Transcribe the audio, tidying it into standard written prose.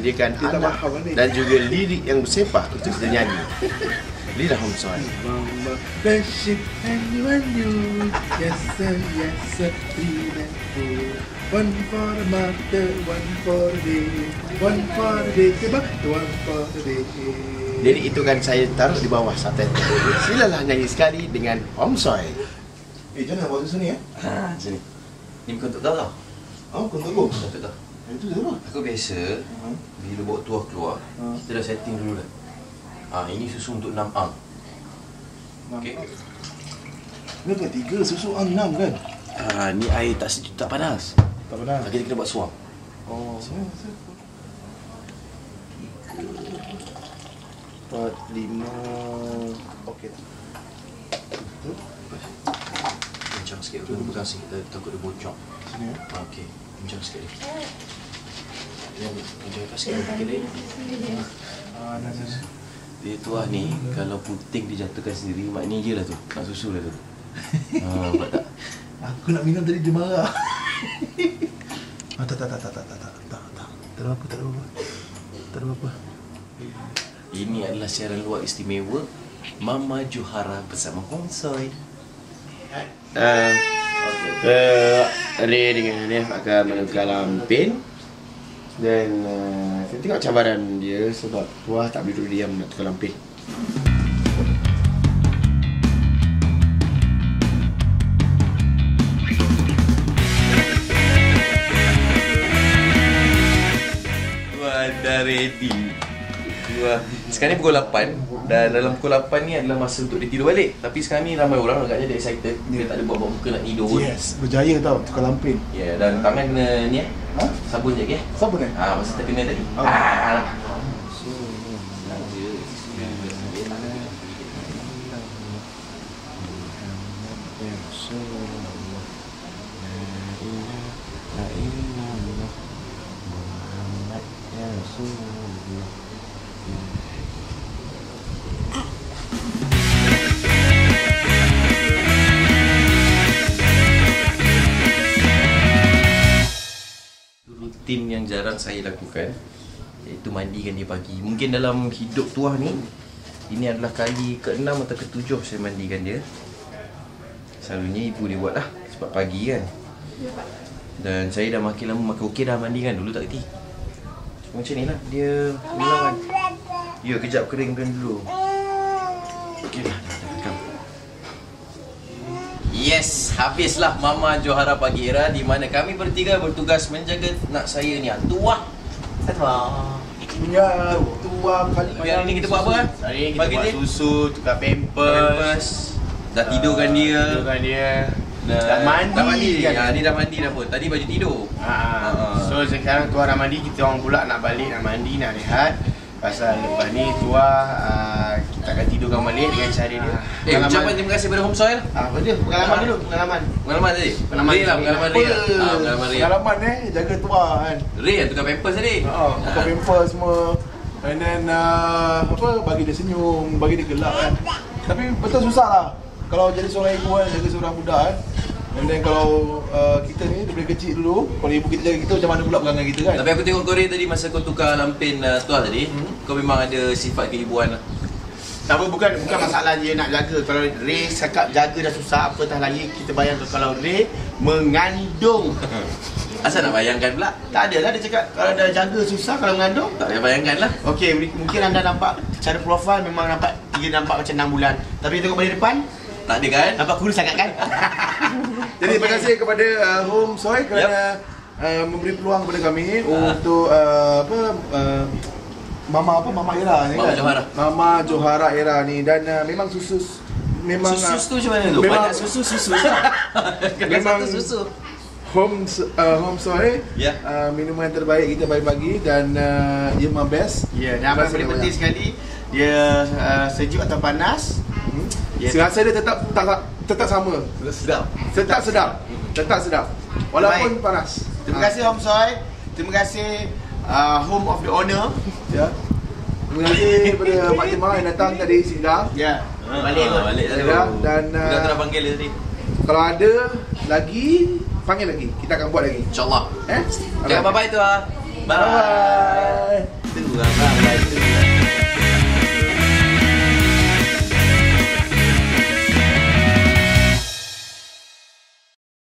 menyediakan alat dan juga lirik yang bersepah untuk kita nyanyi. Lidah Home Soy. Friendship and you, yes sir, one for the mother, one for the day, one for the day, one for the day. Jadi itu kan saya taruh di bawah subtitle. Silalah nyanyi sekali dengan Home Soy. Jangan buat tu sini ya? Sini. Ni bukan untuk kau tau. Oh, kau tunggu. Untuk kau. Itu dia apa? Aku biasa bila bawa tuah keluar, kita dah setting dulu dah. Ini susu untuk 6 ang. Okey. Kenapa 3 susu 6 kan? Ni air tak sejuk, tak panas. Tak pernah. Kita kena buat suam. Oh. 4, 5. Okey. Kencang sikit, aku kena pegang sikit, takut dia bocor. Sini ya? Okey, kencang sikit dia. Kencang sikit, okey lagi. Dia tuah ni, kalau puting dijatuhkan sendiri, maknanya je lah tu. Nak susu lah tu. Nampak tak? Aku nak minum tadi dia marah. Tak. Tak ada apa. Ini adalah siaran luar istimewa Mama Johara bersama Home Soy. Ray dengan Hanif akan menukar lampin. Dan kita tengok cabaran dia sebab tuah tak boleh duduk diam nak tukar lampin. Tuah dah ready. Sekarang ni pukul 8 dan dalam pukul 8 ni adalah masa untuk dia tidur balik. Tapi sekarang ni ramai orang agaknya dia excited. Dia tak ada buat-buat muka nak tidur. Yes, berjaya tau tukar lampin. Ya, dan tangan kena ni sabun je okey. Siapa ni? Masa terkena tadi. Rutin yang jarang saya lakukan iaitu mandikan dia pagi. Mungkin dalam hidup tuah ni ini adalah kali ke-6 atau ke-7 saya mandikan dia. Selalunya ibu dia buat lah sebab pagi kan. Dan saya dah makin lama makin okey dah mandikan, dulu tak kerti. Macam ni lah dia ulang kan. Ya, kejap keringkan dulu. Okey dah rekam. Yes, habislah Mama Johara Pagi Era di mana kami bertiga bertugas menjaga nak saya ni tuah. Punya tuah kali. Hari ni kita buat apa kan? Hari ni kita buat susu, tukar pampers, dah tidurkan dia. Dah mandi kan? Dia dah mandi dah pun. Tadi baju tidur. So sekarang tuah dah mandi, kita orang pula nak balik, nak mandi, nak rehat. Pasal lepas ni tuah kita akan tidurkan balik dengan cara dia. Ucapan terima kasih kepada Home Soy lah. Apa dia? Pengalaman dulu, pengalaman. Pengalaman tadi? Pengalaman Ray lah, pengalaman Ray lah. Pengalaman Ray. Pengalaman jaga tuah kan. Ray yang tukar pampers tadi. Tukar pampers semua. And then bagi dia senyum, bagi dia gelak kan. Tapi betul susah lah kalau jadi seorang ibu kan, jaga seorang budak kan. And then kalau kita ni daripada kecil dulu, kalau ibu kita jaga kita macam mana pula pegangan kita kan. Tapi aku tengok kau Ray tadi masa kau tukar lampin tuah tadi, kau memang ada sifat keibuan lah. Tak apa, bukan masalah dia nak jaga. Kalau Ray cakap jaga dah susah, apatah lagi kita bayangkan kalau Ray mengandung. Asal nak bayangkan pula? Tak adalah dia cakap kalau dah jaga susah, kalau mengandung. Tak payah bayangkan lah. Okey, mungkin anda nampak cara profil memang nampak dia nampak macam 6 bulan. Tapi tengok balik depan, tak ada kan? nampak kurus sangat kan? Jadi terima kasih kepada Home Soy kerana memberi peluang kepada kami untuk Mama Era ni Mama kan? Johara. Mama Johara Era ni. Dan memang susu memang Susu tu macam mana tu? memang- Banyak susu. Memang satu susu. Home Soy minuman terbaik kita pagi-pagi dan dia memang best. Ya, dan apa paling penting sekali, dia sejuk atau panas. Rasa dia tetap sama. Sedap. Tetap sedap. Walaupun panas. Terima kasih Home Soy. Terima kasih Home of the Owner. Ya. Terima kasih kepada Pak Timah yang datang tadi singgah. Ya, balik kot. Balik tadi. Ya, dan Kita telah panggil dia tadi. kalau ada lagi, panggil lagi. Kita akan buat lagi. InsyaAllah. Eh? Jangan bye-bye tu lah. Bye. Tu abang.